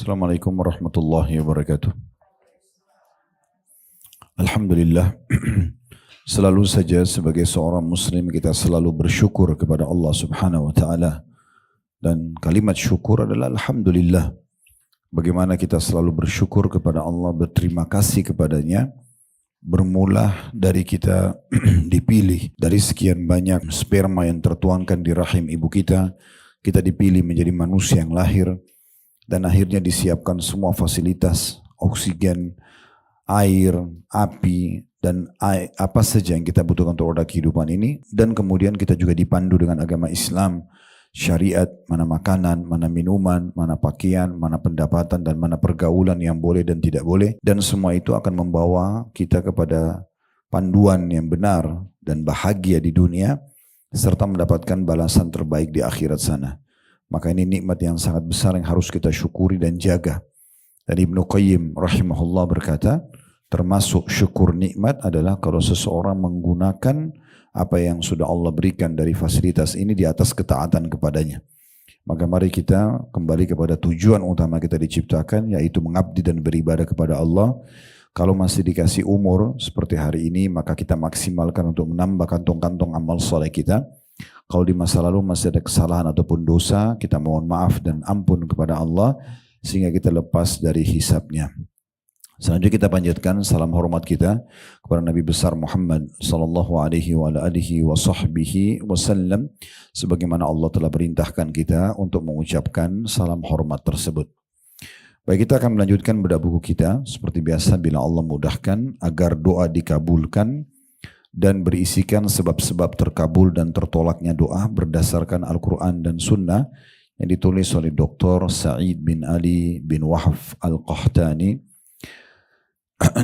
Assalamualaikum warahmatullahi wabarakatuh. Alhamdulillah, selalu saja sebagai seorang muslim kita selalu bersyukur kepada Allah subhanahu wa ta'ala. Dan kalimat syukur adalah Alhamdulillah. Bagaimana kita selalu bersyukur kepada Allah, berterima kasih kepadanya. Bermula dari kita dipilih dari sekian banyak sperma yang tertuangkan di rahim ibu kita dipilih menjadi manusia yang lahir. Dan akhirnya disiapkan semua fasilitas, oksigen, air, api, dan apa saja yang kita butuhkan untuk roda kehidupan ini. Dan kemudian kita juga dipandu dengan agama Islam, syariat, mana makanan, mana minuman, mana pakaian, mana pendapatan, dan mana pergaulan yang boleh dan tidak boleh. Dan semua itu akan membawa kita kepada panduan yang benar dan bahagia di dunia, serta mendapatkan balasan terbaik di akhirat sana. Maka ini nikmat yang sangat besar yang harus kita syukuri dan jaga. Dan Ibnu Qayyim rahimahullah berkata, termasuk syukur nikmat adalah kalau seseorang menggunakan apa yang sudah Allah berikan dari fasilitas ini di atas ketaatan kepadanya. Maka mari kita kembali kepada tujuan utama kita diciptakan, yaitu mengabdi dan beribadah kepada Allah. Kalau masih dikasih umur seperti hari ini, maka kita maksimalkan untuk menambah kantong-kantong amal soleh kita. Kalau di masa lalu masih ada kesalahan ataupun dosa, kita mohon maaf dan ampun kepada Allah sehingga kita lepas dari hisabnya. Selanjutnya kita panjatkan salam hormat kita kepada Nabi besar Muhammad sallallahu alaihi wa alihi wa sahbihi wasallam, sebagaimana Allah telah perintahkan kita untuk mengucapkan salam hormat tersebut. Baik, kita akan melanjutkan bedah buku kita seperti biasa bila Allah mudahkan agar doa dikabulkan dan berisikan sebab-sebab terkabul dan tertolaknya doa berdasarkan Al-Quran dan Sunnah yang ditulis oleh Dr. Sa'id bin Ali bin Wahf Al-Qahtani.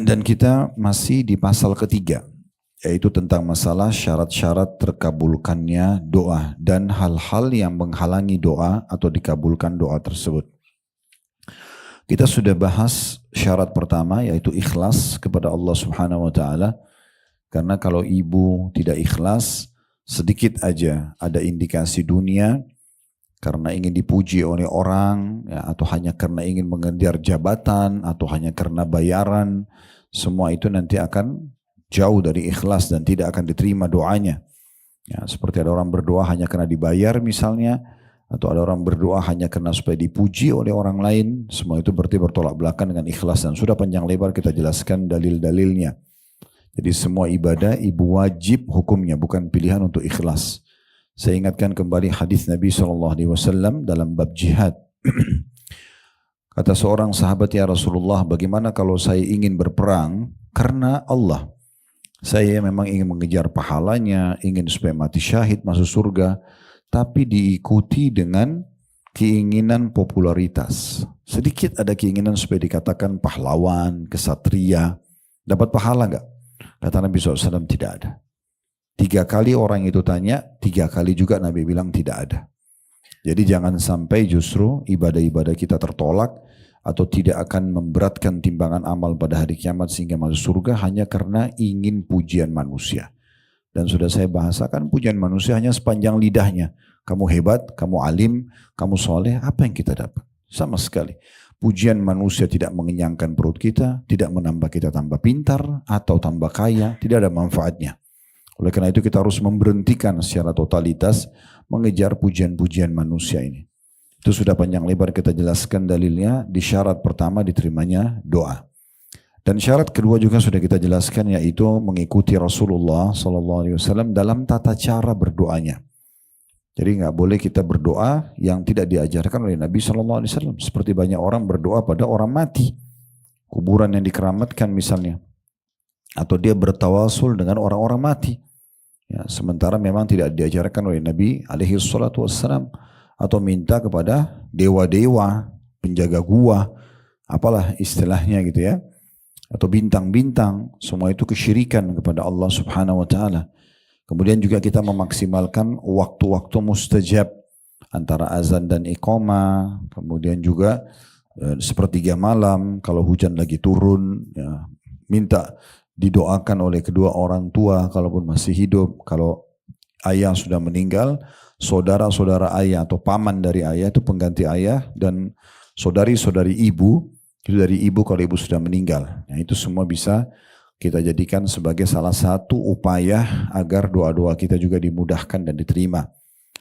Dan kita masih di pasal ketiga, yaitu tentang masalah syarat-syarat terkabulkannya doa dan hal-hal yang menghalangi doa atau dikabulkan doa tersebut. Kita sudah bahas syarat pertama, yaitu ikhlas kepada Allah subhanahu wa ta'ala. Karena kalau ibu tidak ikhlas, sedikit aja ada indikasi dunia karena ingin dipuji oleh orang, ya, atau hanya karena ingin mengejar jabatan, atau hanya karena bayaran, semua itu nanti akan jauh dari ikhlas dan tidak akan diterima doanya. Ya, seperti ada orang berdoa hanya karena dibayar misalnya, atau ada orang berdoa hanya karena supaya dipuji oleh orang lain, semua itu berarti bertolak belakang dengan ikhlas. Dan sudah panjang lebar kita jelaskan dalil-dalilnya. Jadi semua ibadah ibu wajib hukumnya, bukan pilihan untuk ikhlas. Saya ingatkan kembali hadis Nabi SAW dalam bab jihad. Kata seorang sahabat, ya Rasulullah, bagaimana kalau saya ingin berperang karena Allah? Saya memang ingin mengejar pahalanya, ingin supaya mati syahid masuk surga, tapi diikuti dengan keinginan popularitas. Sedikit ada keinginan supaya dikatakan pahlawan, kesatria, dapat pahala enggak? Kata Nabi SAW, tidak ada. 3 kali orang itu tanya, 3 kali juga Nabi bilang tidak ada. Jadi jangan sampai justru ibadah-ibadah kita tertolak atau tidak akan memberatkan timbangan amal pada hari kiamat sehingga masuk surga hanya karena ingin pujian manusia. Dan sudah saya bahasakan, pujian manusia hanya sepanjang lidahnya. Kamu hebat, kamu alim, kamu soleh, apa yang kita dapat? Sama sekali. Pujian manusia tidak mengenyangkan perut kita, tidak menambah kita tambah pintar atau tambah kaya, tidak ada manfaatnya. Oleh karena itu kita harus memberhentikan secara totalitas mengejar pujian-pujian manusia ini. Itu sudah panjang lebar kita jelaskan dalilnya di syarat pertama diterimanya doa. Dan syarat kedua juga sudah kita jelaskan, yaitu mengikuti Rasulullah SAW dalam tata cara berdoanya. Jadi nggak boleh kita berdoa yang tidak diajarkan oleh Nabi SAW. Seperti banyak orang berdoa pada orang mati, kuburan yang dikeramatkan misalnya, atau dia bertawasul dengan orang-orang mati. Ya, sementara memang tidak diajarkan oleh Nabi SAW, atau minta kepada dewa-dewa, penjaga gua, apalah istilahnya gitu ya, atau bintang-bintang. Semua itu kesyirikan kepada Allah Subhanahu Wa Taala. Kemudian juga kita memaksimalkan waktu-waktu mustajab antara azan dan iqamah. Kemudian juga sepertiga malam kalau hujan lagi turun, ya, minta didoakan oleh kedua orang tua kalaupun masih hidup. Kalau ayah sudah meninggal, saudara-saudara ayah atau paman dari ayah itu pengganti ayah, dan saudari-saudari ibu, itu dari ibu kalau ibu sudah meninggal. Nah, itu semua bisa kita jadikan sebagai salah satu upaya agar doa-doa kita juga dimudahkan dan diterima.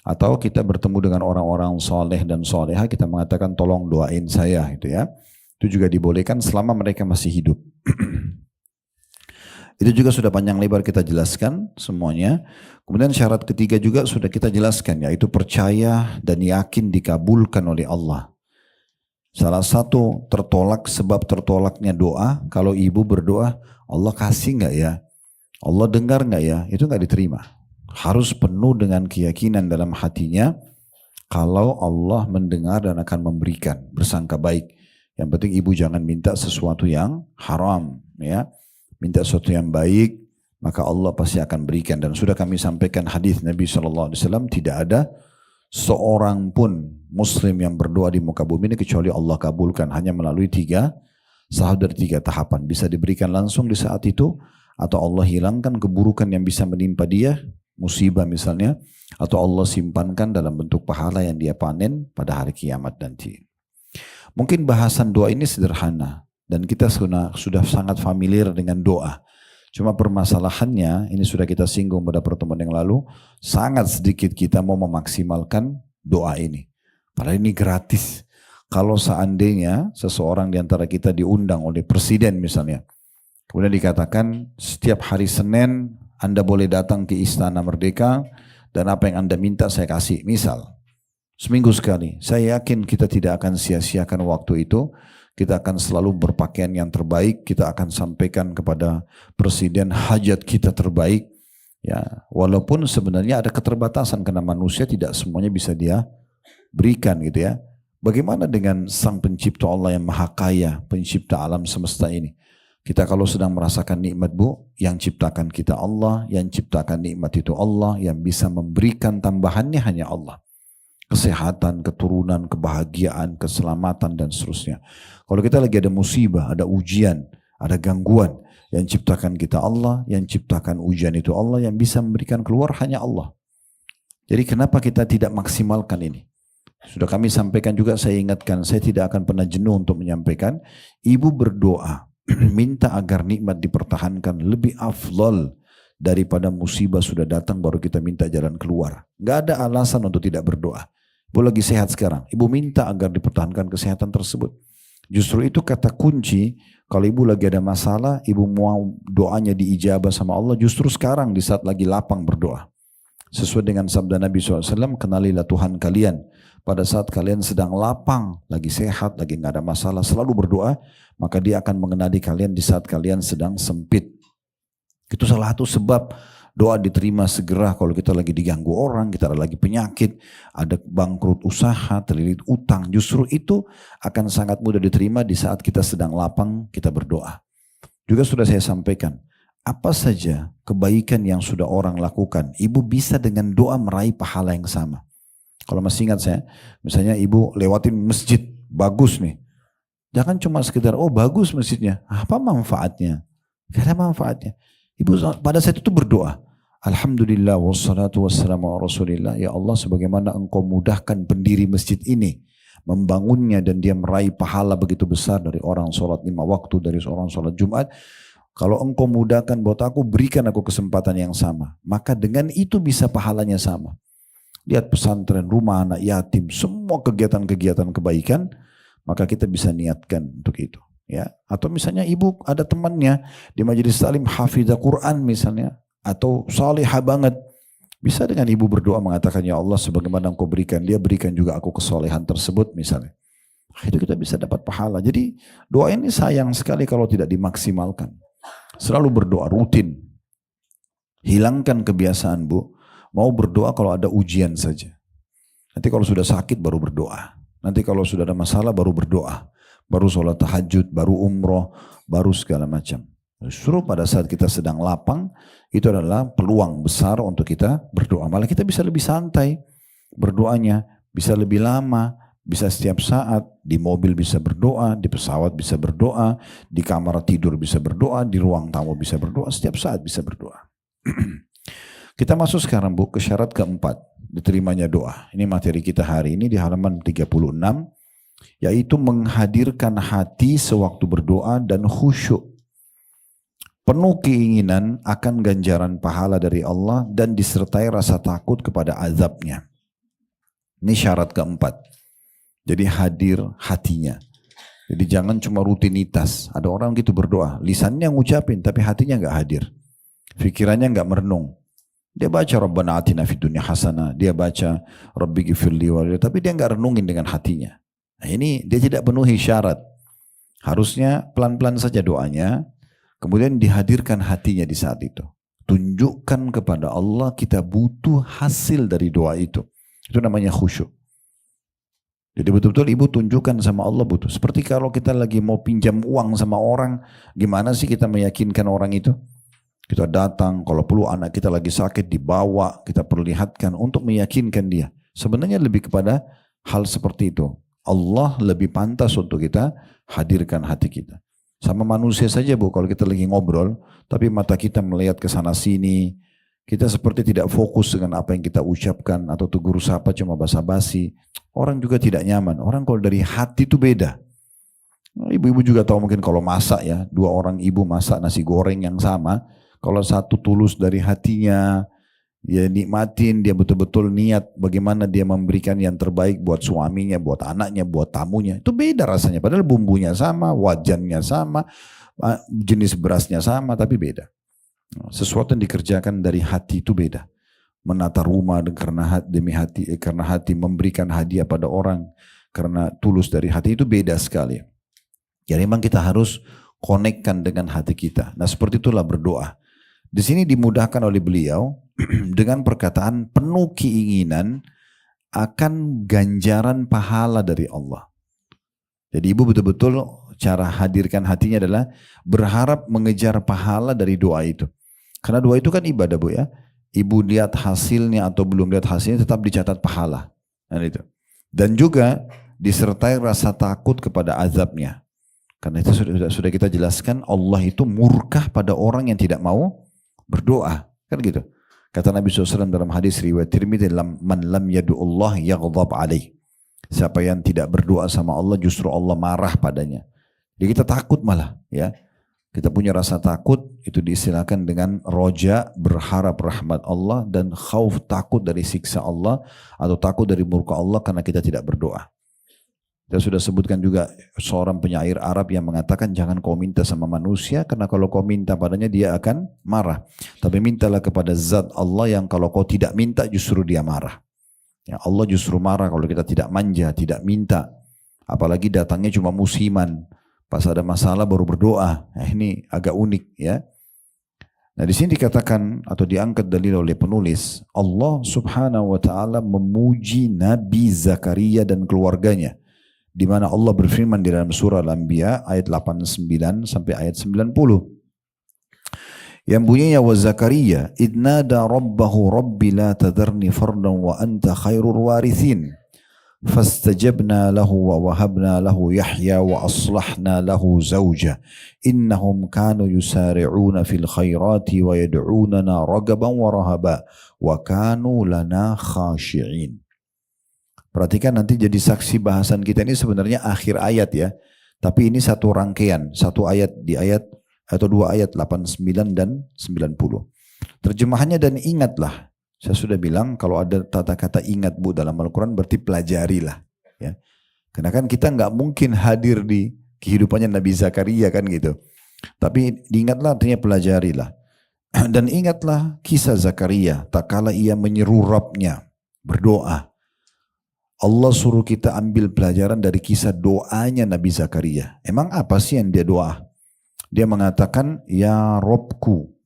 Atau kita bertemu dengan orang-orang soleh dan soleha, kita mengatakan tolong doain saya gitu ya. Itu juga dibolehkan selama mereka masih hidup. Itu juga sudah panjang lebar kita jelaskan semuanya. Kemudian syarat ketiga juga sudah kita jelaskan, yaitu percaya dan yakin dikabulkan oleh Allah. Salah satu sebab tertolaknya doa, kalau ibu berdoa, Allah kasih nggak ya? Allah dengar nggak ya? Itu nggak diterima. Harus penuh dengan keyakinan dalam hatinya, kalau Allah mendengar dan akan memberikan, bersangka baik. Yang penting ibu jangan minta sesuatu yang haram, ya. Minta sesuatu yang baik, maka Allah pasti akan berikan. Dan sudah kami sampaikan hadis Nabi SAW, tidak ada seorang pun muslim yang berdoa di muka bumi ini kecuali Allah kabulkan, hanya melalui salah dari tiga tahapan. Bisa diberikan langsung di saat itu, atau Allah hilangkan keburukan yang bisa menimpa dia, musibah misalnya, atau Allah simpankan dalam bentuk pahala yang dia panen pada hari kiamat nanti. Mungkin bahasan doa ini sederhana, dan kita sudah sangat familiar dengan doa. Cuma permasalahannya, ini sudah kita singgung pada pertemuan yang lalu, sangat sedikit kita mau memaksimalkan doa ini. Padahal ini gratis. Kalau seandainya seseorang di antara kita diundang oleh presiden misalnya, kemudian dikatakan setiap hari Senin Anda boleh datang ke Istana Merdeka dan apa yang Anda minta saya kasih. Misal, seminggu sekali. Saya yakin kita tidak akan sia-siakan waktu itu. Kita akan selalu berpakaian yang terbaik. Kita akan sampaikan kepada presiden hajat kita terbaik. Ya, walaupun sebenarnya ada keterbatasan karena manusia tidak semuanya bisa dia berikan gitu ya. Bagaimana dengan Sang Pencipta Allah yang Maha Kaya, pencipta alam semesta ini? Kita kalau sedang merasakan nikmat bu, yang ciptakan kita Allah, yang ciptakan nikmat itu Allah, yang bisa memberikan tambahannya hanya Allah. Kesehatan, keturunan, kebahagiaan, keselamatan dan seterusnya. Kalau kita lagi ada musibah, ada ujian, ada gangguan, yang ciptakan kita Allah, yang ciptakan ujian itu Allah, yang bisa memberikan keluar hanya Allah. Jadi kenapa kita tidak maksimalkan ini? Sudah kami sampaikan juga, saya ingatkan, saya tidak akan pernah jenuh untuk menyampaikan, ibu berdoa, minta agar nikmat dipertahankan lebih afdal daripada musibah sudah datang baru kita minta jalan keluar. Gak ada alasan untuk tidak berdoa. Ibu lagi sehat sekarang, ibu minta agar dipertahankan kesehatan tersebut. Justru itu kata kunci, kalau ibu lagi ada masalah, ibu mau doanya diijabah sama Allah, justru sekarang di saat lagi lapang berdoa. Sesuai dengan sabda Nabi SAW, kenalilah Tuhan kalian. Pada saat kalian sedang lapang, lagi sehat, lagi gak ada masalah, selalu berdoa, maka dia akan mengenali kalian di saat kalian sedang sempit. Itu salah satu sebab doa diterima segera kalau kita lagi diganggu orang, kita ada lagi penyakit, ada bangkrut usaha, terlilit utang. Justru itu akan sangat mudah diterima di saat kita sedang lapang, kita berdoa. Juga sudah saya sampaikan, apa saja kebaikan yang sudah orang lakukan, ibu bisa dengan doa meraih pahala yang sama. Kalau masih ingat saya, misalnya ibu lewatin masjid, bagus nih. Jangan cuma sekedar, oh bagus masjidnya, apa manfaatnya? Gak ada manfaatnya. Ibu pada saat itu berdoa, Alhamdulillah wassalatu wassalamu ala rasulillah. Ya Allah, sebagaimana engkau mudahkan pendiri masjid ini, membangunnya dan dia meraih pahala begitu besar dari orang sholat 5 waktu, dari seorang sholat Jumat. Kalau engkau mudahkan buat aku, berikan aku kesempatan yang sama. Maka dengan itu bisa pahalanya sama. Lihat pesantren, rumah anak yatim, semua kegiatan-kegiatan kebaikan, maka kita bisa niatkan untuk itu. Ya, atau misalnya ibu ada temannya di majelis taklim hafidz Quran misalnya, atau salihah banget, bisa dengan ibu berdoa mengatakan, ya Allah sebagaimana engkau berikan dia, berikan juga aku kesolehan tersebut misalnya. Itu kita bisa dapat pahala. Jadi doa ini sayang sekali kalau tidak dimaksimalkan. Selalu berdoa rutin. Hilangkan kebiasaan bu, mau berdoa kalau ada ujian saja. Nanti kalau sudah sakit baru berdoa. Nanti kalau sudah ada masalah baru berdoa. Baru sholat tahajud, baru umroh, baru segala macam. Justru pada saat kita sedang lapang, itu adalah peluang besar untuk kita berdoa. Malah kita bisa lebih santai berdoanya, bisa lebih lama, bisa setiap saat, di mobil bisa berdoa, di pesawat bisa berdoa, di kamar tidur bisa berdoa, di ruang tamu bisa berdoa, setiap saat bisa berdoa. Kita masuk sekarang bu ke syarat keempat diterimanya doa. Ini materi kita hari ini di halaman 36. yaitu menghadirkan hati sewaktu berdoa dan khusyuk. Penuh keinginan akan ganjaran pahala dari Allah dan disertai rasa takut kepada azabnya. Ini syarat keempat. Jadi hadir hatinya. Jadi jangan cuma rutinitas. Ada orang gitu berdoa, lisannya ngucapin tapi hatinya nggak hadir. Pikirannya nggak merenung. Dia baca Rabbana atina fid dunya hasanah, dia baca Rabbi ghfirli warhamni, tapi dia nggak renungin dengan hatinya. Nah ini dia tidak penuhi syarat. Harusnya pelan-pelan saja doanya, kemudian dihadirkan hatinya di saat itu. Tunjukkan kepada Allah kita butuh hasil dari doa itu. Itu namanya khusyuk. Jadi betul-betul ibu tunjukkan sama Allah butuh. Seperti kalau kita lagi mau pinjam uang sama orang, gimana sih kita meyakinkan orang itu? Kita datang, kalau perlu anak kita lagi sakit dibawa, kita perlihatkan untuk meyakinkan dia. Sebenarnya lebih kepada hal seperti itu. Allah lebih pantas untuk kita hadirkan hati kita. Sama manusia saja Bu, kalau kita lagi ngobrol, tapi mata kita melihat ke sana sini, kita seperti tidak fokus dengan apa yang kita ucapkan, atau tegur sapa cuma basa-basi. Orang juga tidak nyaman. Orang kalau dari hati itu beda. Ibu-ibu juga tahu mungkin kalau masak ya, dua orang ibu masak nasi goreng yang sama, kalau satu tulus dari hatinya, ya nikmatin, dia betul-betul niat bagaimana dia memberikan yang terbaik buat suaminya, buat anaknya, buat tamunya. Itu beda rasanya. Padahal bumbunya sama, wajannya sama, jenis berasnya sama, tapi beda. Sesuatu yang dikerjakan dari hati itu beda. Menata rumah karena hati memberikan hadiah pada orang karena tulus dari hati itu beda sekali. Jadi memang kita harus konekkan dengan hati kita. Nah seperti itulah berdoa. Di sini dimudahkan oleh beliau dengan perkataan penuh keinginan akan ganjaran pahala dari Allah. Jadi ibu betul-betul cara hadirkan hatinya adalah berharap mengejar pahala dari doa itu. Karena doa itu kan ibadah Bu ya. Ibu lihat hasilnya atau belum lihat hasilnya tetap dicatat pahala. Dan juga disertai rasa takut kepada azabnya. Karena itu sudah kita jelaskan Allah itu murka pada orang yang tidak mau berdoa. Kan gitu. Kata Nabi SAW dalam hadis riwayat Tirmidzi, man lam yad'ullah yaghdab alaih. Siapa yang tidak berdoa sama Allah justru Allah marah padanya. Jadi kita takut malah ya. Kita punya rasa takut, itu diistilahkan dengan roja, berharap rahmat Allah, dan khauf, takut dari siksa Allah, atau takut dari murka Allah karena kita tidak berdoa. Kita sudah sebutkan juga seorang penyair Arab yang mengatakan jangan kau minta sama manusia, karena kalau kau minta padanya dia akan marah. Tapi mintalah kepada zat Allah yang kalau kau tidak minta justru dia marah. Ya, Allah justru marah kalau kita tidak manja, tidak minta. Apalagi datangnya cuma musiman. Pas ada masalah baru berdoa. Nah, ini agak unik ya. Nah di sini dikatakan atau diangkat dalil oleh penulis, Allah Subhanahu wa taala memuji Nabi Zakaria dan keluarganya. Di mana Allah berfirman di dalam surah Al-Anbiya ayat 89 sampai ayat 90. Yang bunyinya wa Zakaria idnada rabbahu rabbi la tadharni fardan wa anta khairul warithin. فاستجبنا له ووهبنا له يحيى وأصلحنا له زوجه إنهم كانوا يسارعون في الخيرات ويدعوننا رغبا ورهبا وكانوا لنا خاشعين. Perhatikan nanti jadi saksi bahasan kita ini sebenarnya akhir ayat ya. Tapi ini satu rangkaian, satu ayat di ayat atau dua ayat 89 dan 90. Terjemahannya dan ingatlah. Saya sudah bilang kalau ada tata kata ingat Bu dalam Al-Quran berarti pelajarilah. Ya. Karena kan kita nggak mungkin hadir di kehidupannya Nabi Zakaria kan gitu. Tapi diingatlah artinya pelajarilah. Dan ingatlah kisah Zakaria tak kala ia menyeru Rabbnya berdoa. Allah suruh kita ambil pelajaran dari kisah doanya Nabi Zakaria. Emang apa sih yang dia doa? Dia mengatakan ya Robku.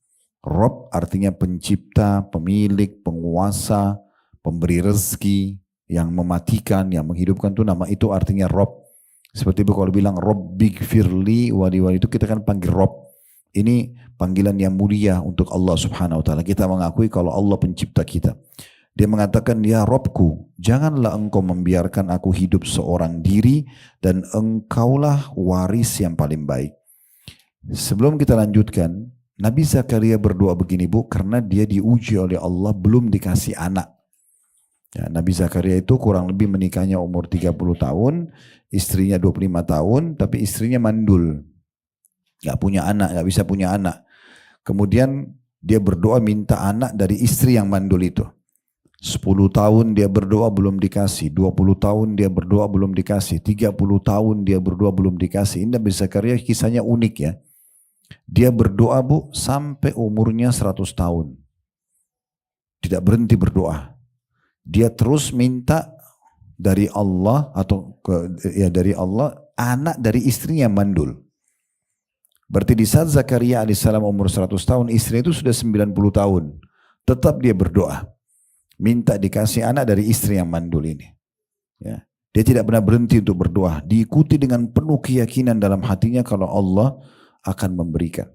Rob artinya pencipta, pemilik, penguasa, pemberi rezeki, yang mematikan, yang menghidupkan itu nama itu artinya Rob. Seperti itu kalau bilang Rabbi ghfirli wali itu kita kan panggil Rob. Ini panggilan yang mulia untuk Allah Subhanahu wa taala. Kita mengakui kalau Allah pencipta kita. Dia mengatakan ya Robku, janganlah engkau membiarkan aku hidup seorang diri dan engkaulah waris yang paling baik. Sebelum kita lanjutkan, Nabi Zakaria berdoa begini Bu, karena dia diuji oleh Allah belum dikasih anak. Ya, Nabi Zakaria itu kurang lebih menikahnya umur 30 tahun, istrinya 25 tahun, tapi istrinya mandul. Gak punya anak, gak bisa punya anak. Kemudian dia berdoa minta anak dari istri yang mandul itu. 10 tahun dia berdoa belum dikasih, 20 tahun dia berdoa belum dikasih, 30 tahun dia berdoa belum dikasih. Ini Nabi Zakaria kisahnya unik ya. Dia berdoa Bu sampai umurnya 100 tahun. Tidak berhenti berdoa. Dia terus minta dari Allah dari Allah anak dari istrinya mandul. Berarti di saat Zakaria alaihissalam umur 100 tahun, istrinya itu sudah 90 tahun. Tetap dia berdoa. Minta dikasih anak dari istri yang mandul ini. Ya. Dia tidak pernah berhenti untuk berdoa. Diikuti dengan penuh keyakinan dalam hatinya kalau Allah akan memberikan.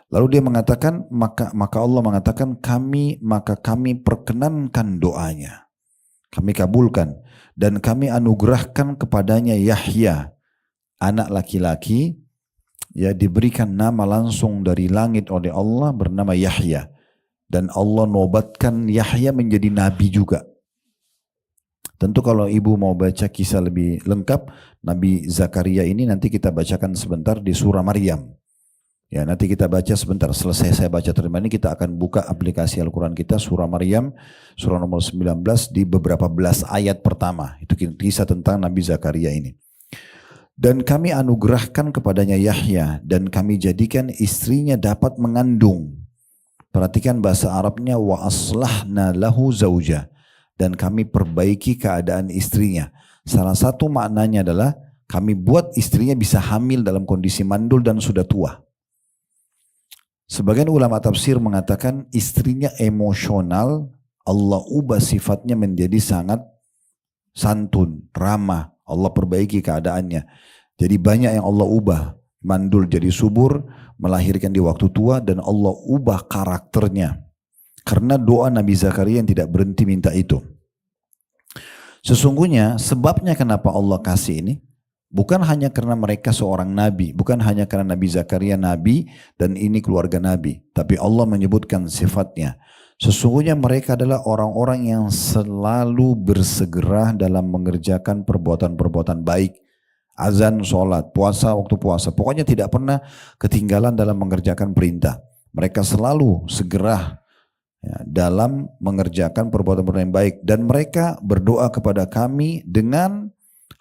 Lalu dia mengatakan, maka Allah mengatakan, maka kami perkenankan doanya. Kami kabulkan. Dan kami anugerahkan kepadanya Yahya, anak laki-laki, ya diberikan nama langsung dari langit oleh Allah bernama Yahya. Dan Allah nobatkan Yahya menjadi nabi juga. Tentu kalau ibu mau baca kisah lebih lengkap, Nabi Zakaria ini nanti kita bacakan sebentar di surah Maryam. Ya, nanti kita baca sebentar. Selesai saya baca terima ini, kita akan buka aplikasi Al-Quran kita, surah Maryam, surah nomor 19 di beberapa belas ayat pertama. Itu kisah tentang Nabi Zakaria ini. Dan kami anugerahkan kepadanya Yahya, dan kami jadikan istrinya dapat mengandung. Perhatikan bahasa Arabnya, wa aslahna lahu zauja. Dan kami perbaiki keadaan istrinya. Salah satu maknanya adalah kami buat istrinya bisa hamil dalam kondisi mandul dan sudah tua. Sebagian ulama tafsir mengatakan istrinya emosional, Allah ubah sifatnya menjadi sangat santun, ramah. Allah perbaiki keadaannya. Jadi banyak yang Allah ubah. Mandul jadi subur, melahirkan di waktu tua, dan Allah ubah karakternya. Karena doa Nabi Zakaria yang tidak berhenti minta itu. Sesungguhnya sebabnya kenapa Allah kasih ini, bukan hanya karena mereka seorang nabi, bukan hanya karena Nabi Zakaria nabi dan ini keluarga nabi. Tapi Allah menyebutkan sifatnya. Sesungguhnya mereka adalah orang-orang yang selalu bersegera dalam mengerjakan perbuatan-perbuatan baik. Azan, sholat, puasa, waktu puasa. Pokoknya tidak pernah ketinggalan dalam mengerjakan perintah. Mereka selalu segera dalam mengerjakan perbuatan-perbuatan yang baik. Dan mereka berdoa kepada kami dengan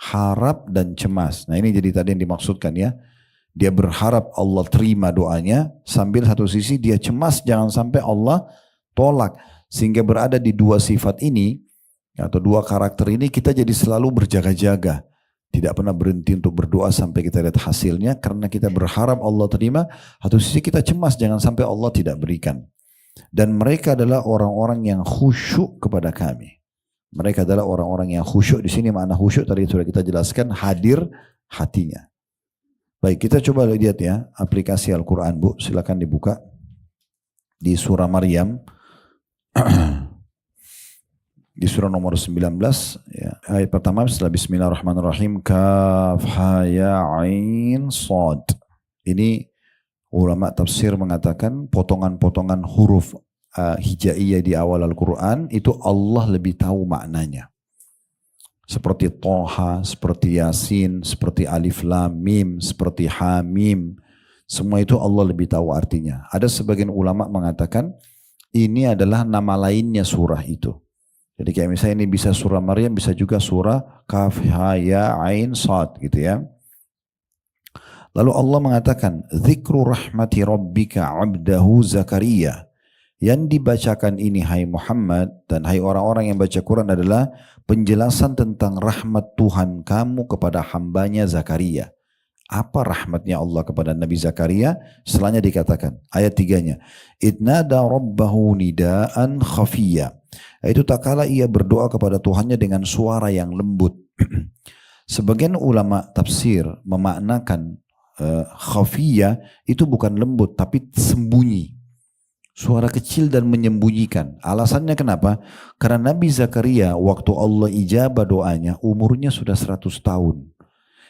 harap dan cemas. Nah ini jadi tadi yang dimaksudkan ya. Dia berharap Allah terima doanya, sambil satu sisi dia cemas jangan sampai Allah tolak. Sehingga berada di dua sifat ini, atau dua karakter ini, kita jadi selalu berjaga-jaga. Tidak pernah berhenti untuk berdoa sampai kita lihat hasilnya, karena kita berharap Allah terima. Satu sisi kita cemas jangan sampai Allah tidak berikan. Dan mereka adalah orang-orang yang khusyuk kepada kami. Mereka adalah orang-orang yang khusyuk. Di sini makna khusyuk tadi sudah kita jelaskan, hadir hatinya. Baik, kita coba lihat ya aplikasi Al-Quran Bu, silakan dibuka di surah Maryam. Di surah nomor 19 ya, ayat pertama setelah Bismillahirrahmanirrahim, Kaf Ha Ya Ain Shad. Ini ulama tafsir mengatakan potongan-potongan huruf hijaiyah di awal Al-Quran itu Allah lebih tahu maknanya. Seperti Toha, seperti Yasin, seperti Alif Lam Mim, seperti Hamim. Semua itu Allah lebih tahu artinya. Ada sebagian ulama mengatakan ini adalah nama lainnya surah itu. Jadi kayak misalnya ini bisa surah Maryam, bisa juga surah Kaf Ha Ya Ain Shad gitu ya. Lalu Allah mengatakan, Zikru rahmati rabbika abdahu Zakaria. Yang dibacakan ini hai Muhammad dan hai orang-orang yang baca Quran adalah penjelasan tentang rahmat Tuhan kamu kepada hambanya Zakaria. Apa rahmatnya Allah kepada Nabi Zakaria? Setelahnya dikatakan, ayat 3-nya, Idnada rabbahu nidaan khafiyya. Itu tak kala ia berdoa kepada Tuhannya dengan suara yang lembut. Sebagian ulama tafsir memaknakan khafiyya itu bukan lembut tapi sembunyi. Suara kecil dan menyembunyikan. Alasannya kenapa? Karena Nabi Zakaria waktu Allah ijabah doanya umurnya sudah 100 tahun.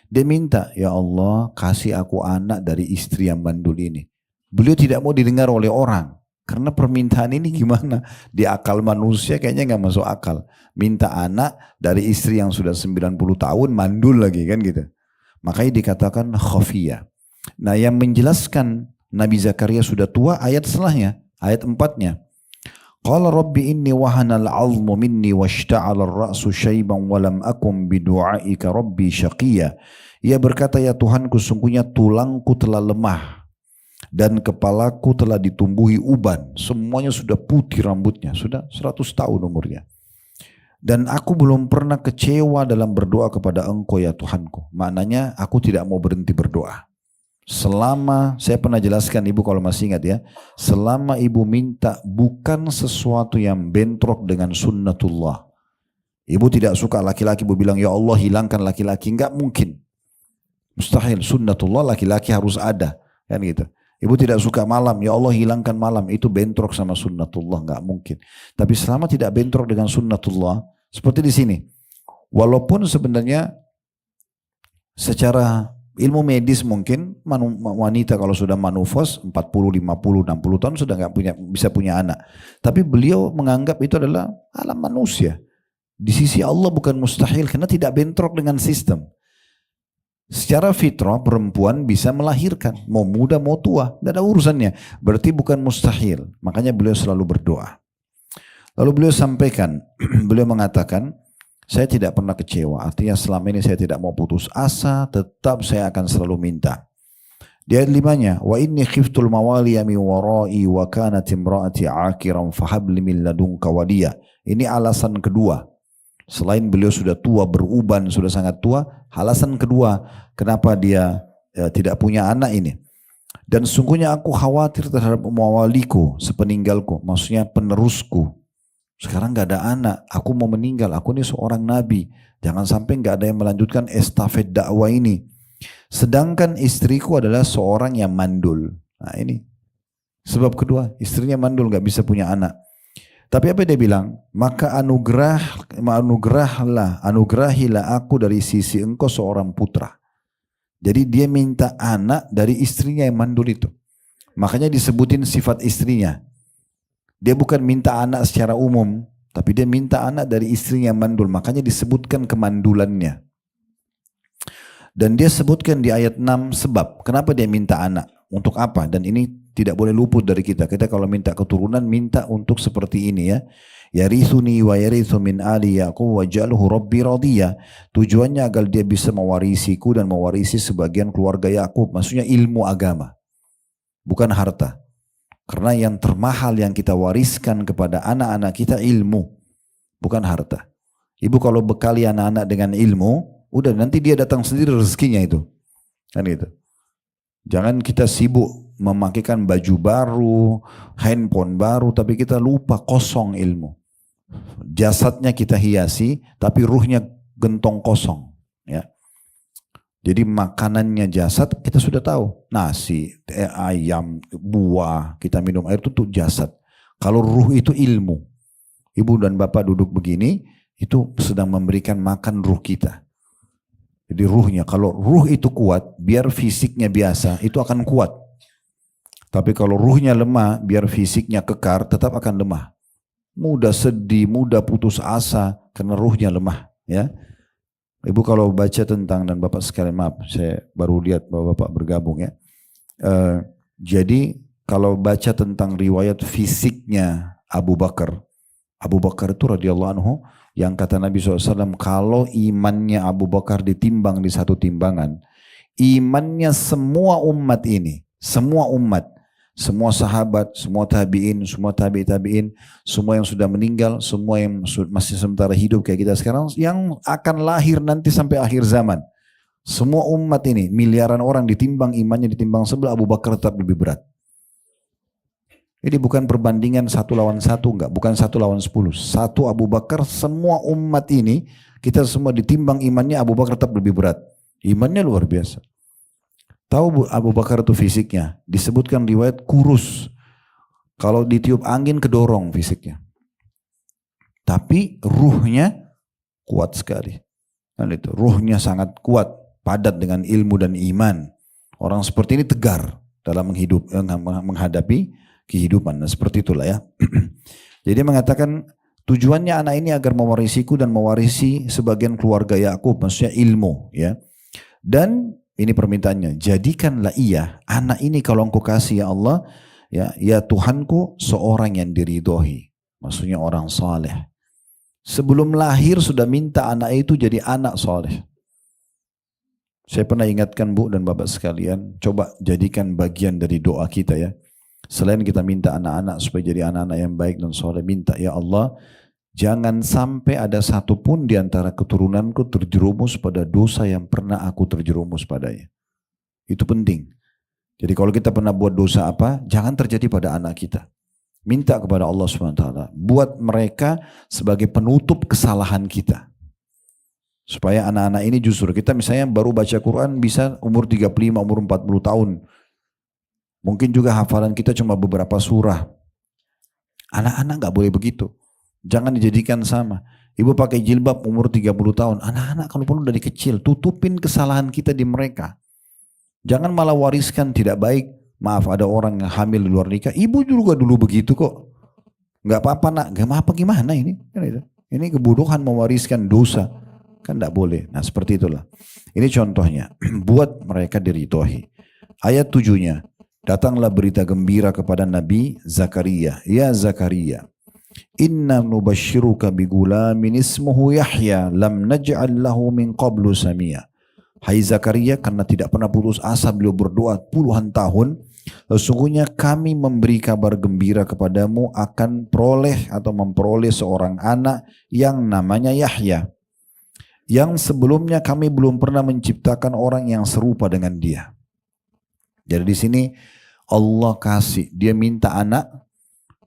Dia minta, ya Allah kasih aku anak dari istri yang mandul ini. Beliau tidak mau didengar oleh orang. Karena permintaan ini gimana? Di akal manusia kayaknya nggak masuk akal. Minta anak dari istri yang sudah 90 tahun mandul lagi kan gitu. Makanya dikatakan khafiyah. Nah yang menjelaskan Nabi Zakaria sudah tua ayat setelahnya, ayat 4-nya. Qala rabbi inni wahanal 'azmu minni washta'ala ar-ra'su syaiban wa lam akum bidu'aika rabbi syaqiyya. Ia berkata, ya Tuhanku, sungguhnya tulangku telah lemah dan kepalaku telah ditumbuhi uban. Semuanya sudah putih rambutnya, sudah 100 tahun umurnya. Dan aku belum pernah kecewa dalam berdoa kepada Engkau ya Tuhanku. Maknanya aku tidak mau berhenti berdoa. Selama, saya pernah jelaskan ibu kalau masih ingat ya, selama ibu minta bukan sesuatu yang bentrok dengan sunnatullah. Ibu tidak suka laki-laki, ibu bilang ya Allah hilangkan laki-laki, enggak mungkin. Mustahil, sunnatullah laki-laki harus ada, kan gitu. Ibu tidak suka malam, ya Allah hilangkan malam, itu bentrok sama sunnatullah, enggak mungkin. Tapi selama tidak bentrok dengan sunnatullah, seperti di sini. Walaupun sebenarnya secara ilmu medis mungkin wanita kalau sudah manufos 40, 50, 60 tahun sudah nggak bisa punya anak. Tapi beliau menganggap itu adalah alam manusia. Di sisi Allah bukan mustahil karena tidak bentrok dengan sistem. Secara fitrah perempuan bisa melahirkan, mau muda mau tua, tidak ada urusannya. Berarti bukan mustahil. Makanya beliau selalu berdoa. Lalu beliau sampaikan, beliau mengatakan, saya tidak pernah kecewa, artinya selama ini saya tidak mau putus asa, tetap saya akan selalu minta. Di ayat 5-nya, wa inni khiftul mawaliya min warai wa kanat imraati akiran fahabli min ladunka waliya. Ini alasan kedua. Selain beliau sudah tua, beruban, sudah sangat tua, alasan kedua kenapa dia tidak punya anak ini. Dan sungguhnya aku khawatir terhadap mawaliku, sepeninggalku, maksudnya penerusku. Sekarang gak ada anak, aku mau meninggal, aku ini seorang nabi. Jangan sampai gak ada yang melanjutkan estafet dakwah ini. Sedangkan istriku adalah seorang yang mandul. Nah ini sebab kedua, istrinya mandul gak bisa punya anak. Tapi apa dia bilang? Maka anugerahilah aku dari sisi engkau seorang putra. Jadi dia minta anak dari istrinya yang mandul itu. Makanya disebutin sifat istrinya. Dia bukan minta anak secara umum, tapi dia minta anak dari istrinya yang mandul. Makanya disebutkan kemandulannya. Dan dia sebutkan di ayat 6 sebab. Kenapa dia minta anak? Untuk apa? Dan ini tidak boleh luput dari kita. Kita kalau minta keturunan, minta untuk seperti ini ya. Yarithuni wa yarithu min ali Yaqub wa ja'alhu rabbi radiyah. Tujuannya agar dia bisa mewarisiku dan mewarisi sebagian keluarga Yakub. Maksudnya ilmu agama. Bukan harta. Karena yang termahal yang kita wariskan kepada anak-anak kita ilmu, bukan harta. Ibu kalau bekali anak-anak dengan ilmu, udah nanti dia datang sendiri rezekinya itu. Kan gitu. Jangan kita sibuk memakaikan baju baru, handphone baru, tapi kita lupa kosong ilmu. Jasadnya kita hiasi, tapi ruhnya gentong kosong. Ya. Jadi makanannya jasad kita sudah tahu. Nasi, ayam, buah, kita minum air itu tuh jasad. Kalau ruh itu ilmu. Ibu dan bapak duduk begini, itu sedang memberikan makan ruh kita. Jadi ruhnya, kalau ruh itu kuat, biar fisiknya biasa, itu akan kuat. Tapi kalau ruhnya lemah, biar fisiknya kekar, tetap akan lemah. Mudah sedih, mudah putus asa, karena ruhnya lemah. Ya. Ibu kalau baca tentang, dan bapak sekalian maaf, saya baru lihat bahwa bapak bergabung ya. Jadi kalau baca tentang riwayat fisiknya Abu Bakar itu radhiyallahu anhu, yang kata Nabi SAW, kalau imannya Abu Bakar ditimbang di satu timbangan, imannya semua umat ini, semua umat, semua sahabat, semua tabi'in, semua tabi'in, semua yang sudah meninggal, semua yang masih sementara hidup kayak kita sekarang, yang akan lahir nanti sampai akhir zaman. Semua umat ini, miliaran orang ditimbang imannya ditimbang sebelah, Abu Bakar tetap lebih berat. Ini bukan perbandingan 1 lawan 1, enggak, bukan 1 lawan 10. Satu Abu Bakar, semua umat ini, kita semua ditimbang imannya, Abu Bakar tetap lebih berat. Imannya luar biasa. Tahu Abu Bakar itu fisiknya, disebutkan riwayat kurus. Kalau ditiup angin kedorong fisiknya. Tapi ruhnya kuat sekali. Kan itu, ruhnya sangat kuat, padat dengan ilmu dan iman. Orang seperti ini tegar dalam menghadapi kehidupan. Nah, seperti itulah ya. Jadi mengatakan tujuannya anak ini agar mewarisiku dan mewarisi sebagian keluarga Yakub, maksudnya ilmu ya. Dan ini permintaannya, jadikanlah ia anak ini kalau engkau kasih ya Allah, ya Tuhanku seorang yang diridhoi, maksudnya orang saleh. Sebelum lahir sudah minta anak itu jadi anak saleh. Saya pernah ingatkan Bu dan Bapak sekalian, coba jadikan bagian dari doa kita ya. Selain kita minta anak-anak supaya jadi anak-anak yang baik dan saleh, minta ya Allah, jangan sampai ada satupun di antara keturunanku terjerumus pada dosa yang pernah aku terjerumus padanya. Itu penting. Jadi kalau kita pernah buat dosa apa, jangan terjadi pada anak kita. Minta kepada Allah SWT, buat mereka sebagai penutup kesalahan kita. Supaya anak-anak ini justru, kita misalnya baru baca Quran bisa umur 35, umur 40 tahun. Mungkin juga hafalan kita cuma beberapa surah. Anak-anak gak boleh begitu. Jangan dijadikan sama. Ibu pakai jilbab umur 30 tahun. Anak-anak kalau perlu dari kecil, tutupin kesalahan kita di mereka. Jangan malah wariskan tidak baik. Maaf, ada orang yang hamil di luar nikah. Ibu juga dulu begitu kok. Gak apa-apa nak. Gak apa-apa gimana ini? Ini kebodohan mewariskan dosa. Kan tidak boleh. Nah seperti itulah. Ini contohnya. Buat mereka diridhoi. Ayat 7-nya. Datanglah berita gembira kepada Nabi Zakaria. Ya Zakaria. Inna nubashiruka bigulamin ismuhu Yahya. Lam naj'al lahu min qablu samia. Hai Zakaria, karena tidak pernah putus asa beliau berdoa puluhan tahun. Sesungguhnya kami memberi kabar gembira kepadamu akan memperoleh seorang anak yang namanya Yahya. Yang sebelumnya kami belum pernah menciptakan orang yang serupa dengan dia. Jadi di sini Allah kasih, dia minta anak,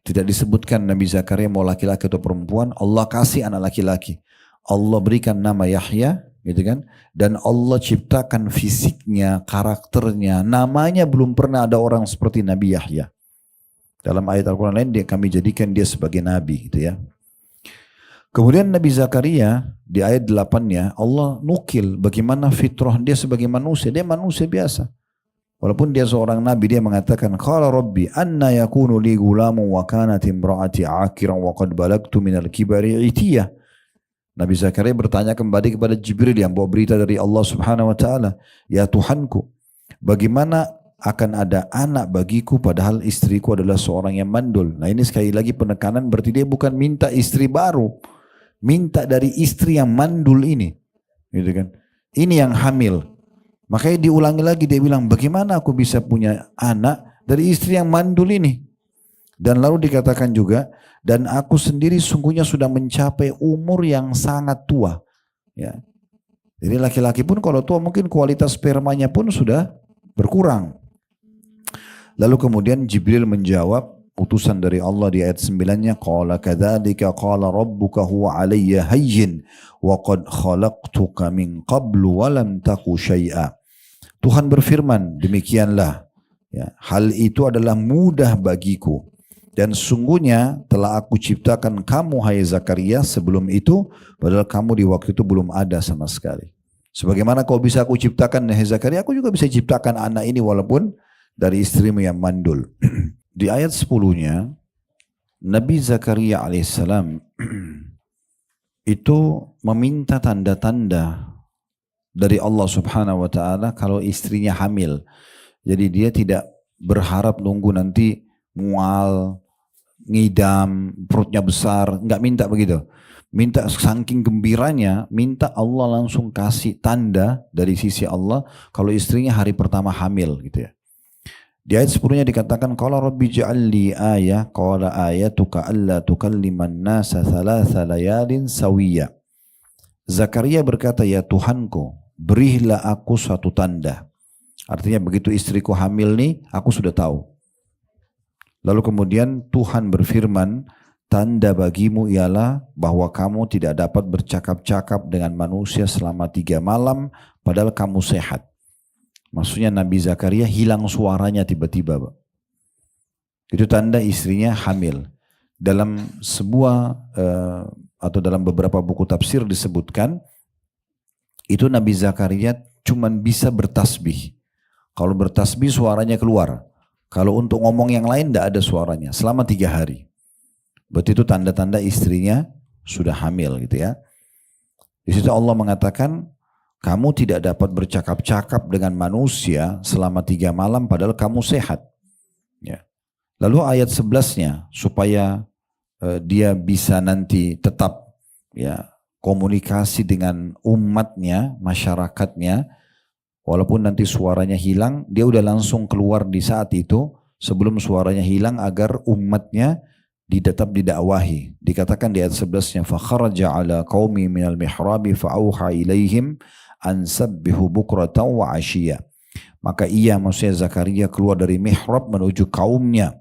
tidak disebutkan Nabi Zakaria mau laki-laki atau perempuan, Allah kasih anak laki-laki. Allah berikan nama Yahya, gitu kan? Dan Allah ciptakan fisiknya, karakternya, namanya belum pernah ada orang seperti Nabi Yahya. Dalam ayat Al-Quran lain kami jadikan dia sebagai Nabi, gitu ya. Kemudian Nabi Zakaria di ayat 8-nya Allah nukil bagaimana fitrah dia sebagai manusia. Dia manusia biasa. Walaupun dia seorang nabi, dia mengatakan, "Qala Rabbi anna yakunu li gulamun wa kanat imra'ati 'aqiran wa qad balagtu minal kibari 'itiyah." Nabi Zakaria bertanya kembali kepada Jibril yang bawa berita dari Allah Subhanahu wa taala, "Ya Tuhanku, bagaimana akan ada anak bagiku padahal istriku adalah seorang yang mandul?" Nah, ini sekali lagi penekanan, berarti dia bukan minta istri baru. Minta dari istri yang mandul ini, gitu kan? Ini yang hamil. Makanya diulangi lagi, dia bilang, bagaimana aku bisa punya anak dari istri yang mandul ini? Dan lalu dikatakan juga, dan aku sendiri sungguhnya sudah mencapai umur yang sangat tua. Ya. Jadi laki-laki pun kalau tua mungkin kualitas spermanya pun sudah berkurang. Lalu kemudian Jibril menjawab, utusan dari Allah di ayat 9-nya, qala kadzalika qala rabbuka huwa 'alayya hayyin wa qad khalaqtuka min qablu wa lam taku syai'a. Tuhan berfirman, demikianlah ya, hal itu adalah mudah bagiku dan sungguhnya telah aku ciptakan kamu hai Zakaria sebelum itu padahal kamu di waktu itu belum ada sama sekali. Sebagaimana kau bisa aku ciptakan hai Zakaria, aku juga bisa ciptakan anak ini walaupun dari istrimu yang mandul. Di ayat 10-nya, Nabi Zakaria alaihissalam itu meminta tanda-tanda dari Allah Subhanahu wa taala kalau istrinya hamil. Jadi dia tidak berharap nunggu nanti mual, ngidam, perutnya besar, enggak minta begitu. Minta saking gembiranya, minta Allah langsung kasih tanda dari sisi Allah kalau istrinya hari pertama hamil gitu ya. Di ayat 10-nya dikatakan, qala rabbi ja'alli ayah, qala ayatuka alla tukalliman nasa thalatha layalin sawiya. Zakaria berkata, ya Tuhanku, berilah aku suatu tanda. Artinya begitu istriku hamil nih, aku sudah tahu. Lalu kemudian Tuhan berfirman, tanda bagimu ialah bahwa kamu tidak dapat bercakap-cakap dengan manusia selama 3 malam, padahal kamu sehat. Maksudnya Nabi Zakaria hilang suaranya tiba-tiba. Itu tanda istrinya hamil. Dalam sebuah atau dalam beberapa buku tafsir disebutkan, itu Nabi Zakaria cuman bisa bertasbih. Kalau bertasbih suaranya keluar. Kalau untuk ngomong yang lain tidak ada suaranya selama 3 hari. Berarti itu tanda-tanda istrinya sudah hamil gitu ya. Di situ Allah mengatakan, kamu tidak dapat bercakap-cakap dengan manusia selama 3 malam padahal kamu sehat. Ya. Lalu ayat 11-nya supaya dia bisa nanti tetap ya komunikasi dengan umatnya, masyarakatnya, walaupun nanti suaranya hilang, dia udah langsung keluar di saat itu sebelum suaranya hilang agar umatnya tetap didakwahi. Dikatakan di ayat 11-nya, فَخَرَجَ عَلَى قَوْمِ مِنَ الْمِحْرَابِ فَأَوْحَى إِلَيْهِمْ أَنْ سَبِّحُوا بُكْرَةً وَعَشِيًّا. Maka ia, maksudnya Zakaria, keluar dari mihrab menuju kaumnya.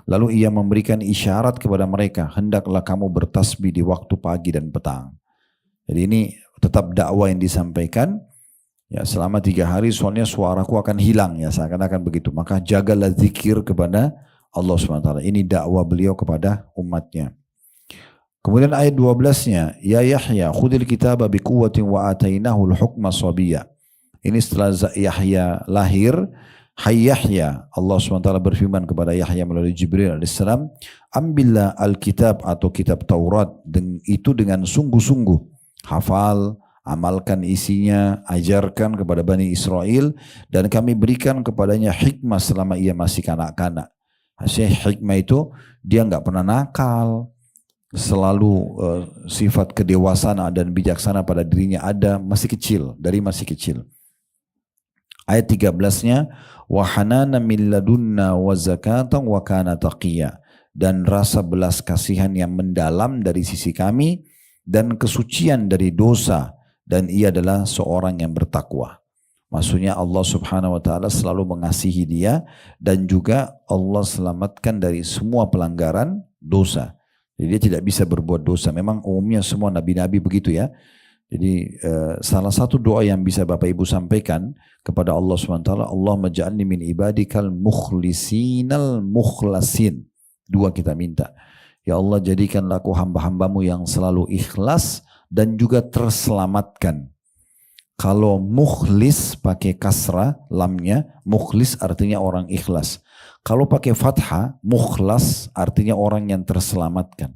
Lalu ia memberikan isyarat kepada mereka, hendaklah kamu bertasbih di waktu pagi dan petang. Jadi ini tetap dakwah yang disampaikan. Ya, selama 3 hari soalnya suaraku akan hilang, ya seakan-akan begitu. Maka jagalah zikir kepada Allah SWT. Ini dakwah beliau kepada umatnya. Kemudian ayat 12-nya, Ya Yahya, khudil kitaba biquwatin wa atainahul hukma sabiyya. Ini setelah Yahya lahir, Hai Yahya, Allah SWT berfirman kepada Yahya melalui Jibril AS, ambillah Alkitab atau kitab Taurat, itu dengan sungguh-sungguh. Hafal, amalkan isinya, ajarkan kepada Bani Israel, dan kami berikan kepadanya hikmah selama ia masih kanak-kanak. Hasilnya hikmah itu, dia nggak pernah nakal, selalu sifat kedewasaan dan bijaksana pada dirinya ada, masih kecil, dari masih kecil. Ayat 13-nya, وَحَنَانًا مِنْ لَدُنَّا وَزَكَاةً وَكَانَ تَقِيًّا. Dan rasa belas kasihan yang mendalam dari sisi kami, dan kesucian dari dosa, dan ia adalah seorang yang bertakwa. Maksudnya Allah Subhanahu wa Ta'ala selalu mengasihi dia, dan juga Allah selamatkan dari semua pelanggaran dosa. Jadi dia tidak bisa berbuat dosa. Memang umumnya semua nabi-nabi begitu ya. Jadi salah satu doa yang bisa Bapak Ibu sampaikan kepada Allah SWT, Allahumma ja'alni min ibadikal mukhlisinal mukhlasin. 2 kita minta. Ya Allah, jadikanlah aku hamba-hambamu yang selalu ikhlas dan juga terselamatkan. Kalau mukhlis pakai kasrah lamnya, mukhlis artinya orang ikhlas. Kalau pakai fathah, mukhlas artinya orang yang terselamatkan.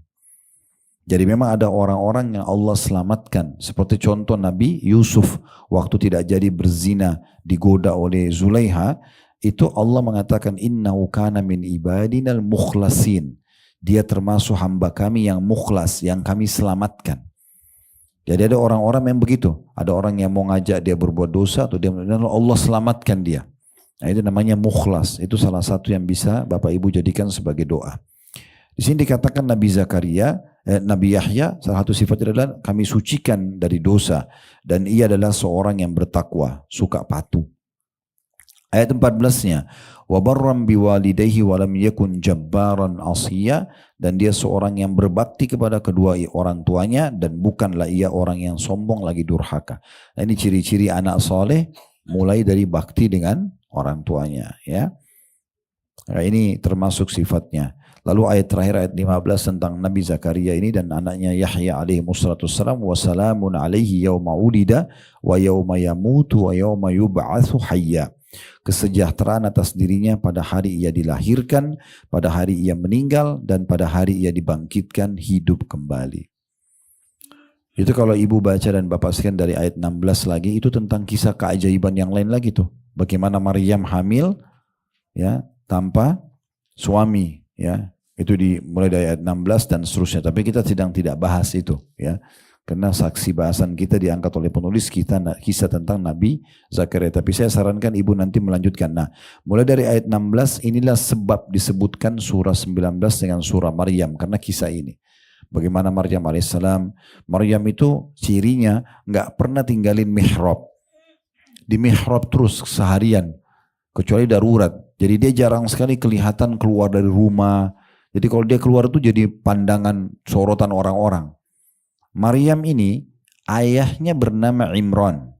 Jadi memang ada orang-orang yang Allah selamatkan. Seperti contoh Nabi Yusuf waktu tidak jadi berzina, digoda oleh Zulaiha, itu Allah mengatakan innahu kana min ibadinal mukhlasin. Dia termasuk hamba kami yang mukhlas, yang kami selamatkan. Jadi ada orang-orang yang begitu. Ada orang yang mau ngajak dia berbuat dosa, atau dia Allah selamatkan dia. Nah itu namanya mukhlas. Itu salah satu yang bisa Bapak Ibu jadikan sebagai doa. Di sini dikatakan Nabi Yahya, salah satu sifatnya adalah kami sucikan dari dosa, dan ia adalah seorang yang bertakwa, suka patuh. Ayat 14-nya, wa barram biwalidayhi wa lam yakun jabbaran asiya, dan dia seorang yang berbakti kepada kedua orang tuanya, dan bukanlah ia orang yang sombong lagi durhaka. Nah, ini ciri-ciri anak soleh, mulai dari bakti dengan orang tuanya, ya. Nah, ini termasuk sifatnya. Lalu ayat terakhir, ayat 15 tentang Nabi Zakaria ini dan anaknya Yahya alaihi wassalam, wa salamun alaihi yawma ulida wa yawma yamutu wa yawma yub'atsu hayya. Kesejahteraan atas dirinya pada hari ia dilahirkan, pada hari ia meninggal, dan pada hari ia dibangkitkan hidup kembali. Itu kalau ibu baca dan bapak sekalian dari ayat 16 lagi, itu tentang kisah keajaiban yang lain lagi tuh. Bagaimana Maryam hamil ya tanpa suami ya. Itu mulai dari ayat 16 dan seterusnya. Tapi kita sedang tidak bahas itu ya. Karena saksi bahasan kita diangkat oleh penulis kita kisah tentang Nabi Zakaria. Tapi saya sarankan ibu nanti melanjutkan. Nah, mulai dari ayat 16 inilah sebab disebutkan surah 19 dengan surah Maryam. Karena kisah ini. Bagaimana Maryam alaihissalam. Maryam itu cirinya nggak pernah tinggalin mihrab. Di mihrab terus seharian. Kecuali darurat. Jadi dia jarang sekali kelihatan keluar dari rumah. Jadi kalau dia keluar itu jadi pandangan sorotan orang-orang. Maryam ini ayahnya bernama Imran.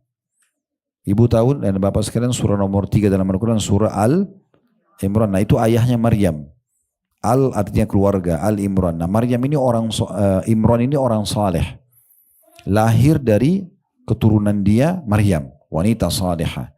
Ibu tahu dan bapak sekalian surah nomor 3 dalam Al-Quran surah Al-Imran. Nah itu ayahnya Maryam. Al artinya keluarga, Al-Imran. Nah Maryam ini Imran ini orang saleh. Lahir dari keturunan dia Maryam, wanita salehah.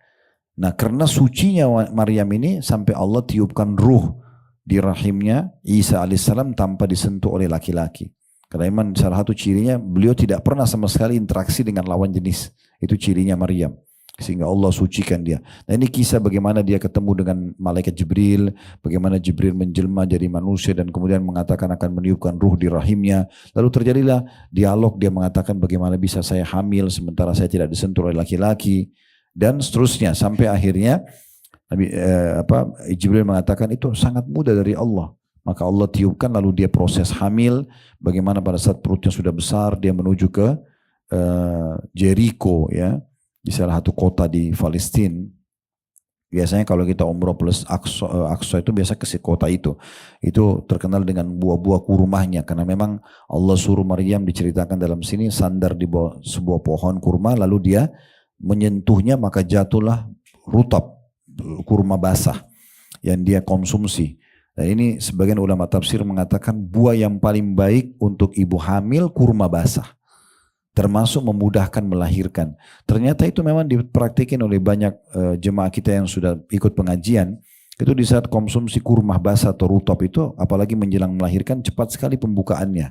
Nah, karena sucinya Maryam ini sampai Allah tiupkan ruh di rahimnya Isa alaihissalam tanpa disentuh oleh laki-laki. Karena memang salah satu cirinya beliau tidak pernah sama sekali interaksi dengan lawan jenis. Itu cirinya Maryam. Sehingga Allah sucikan dia. Nah, ini kisah bagaimana dia ketemu dengan malaikat Jibril, bagaimana Jibril menjelma jadi manusia dan kemudian mengatakan akan meniupkan ruh di rahimnya. Lalu terjadilah dialog, dia mengatakan bagaimana bisa saya hamil sementara saya tidak disentuh oleh laki-laki dan seterusnya sampai akhirnya Jibril mengatakan itu sangat mudah dari Allah. Maka Allah tiupkan lalu dia proses hamil. Bagaimana pada saat perutnya sudah besar dia menuju ke Jericho ya. Di salah satu kota di Palestina. Biasanya kalau kita umroh plus Aqsa itu biasa ke kota itu. Itu terkenal dengan buah-buah kurmanya. Karena memang Allah suruh Maryam diceritakan dalam sini sandar di bawah sebuah pohon kurma. Lalu dia menyentuhnya maka jatuhlah rutab kurma basah yang dia konsumsi. Dan ini sebagian ulama tafsir mengatakan buah yang paling baik untuk ibu hamil kurma basah. Termasuk memudahkan melahirkan. Ternyata itu memang dipraktikin oleh banyak jemaah kita yang sudah ikut pengajian. Itu di saat konsumsi kurma basah atau rutab itu, apalagi menjelang melahirkan cepat sekali pembukaannya.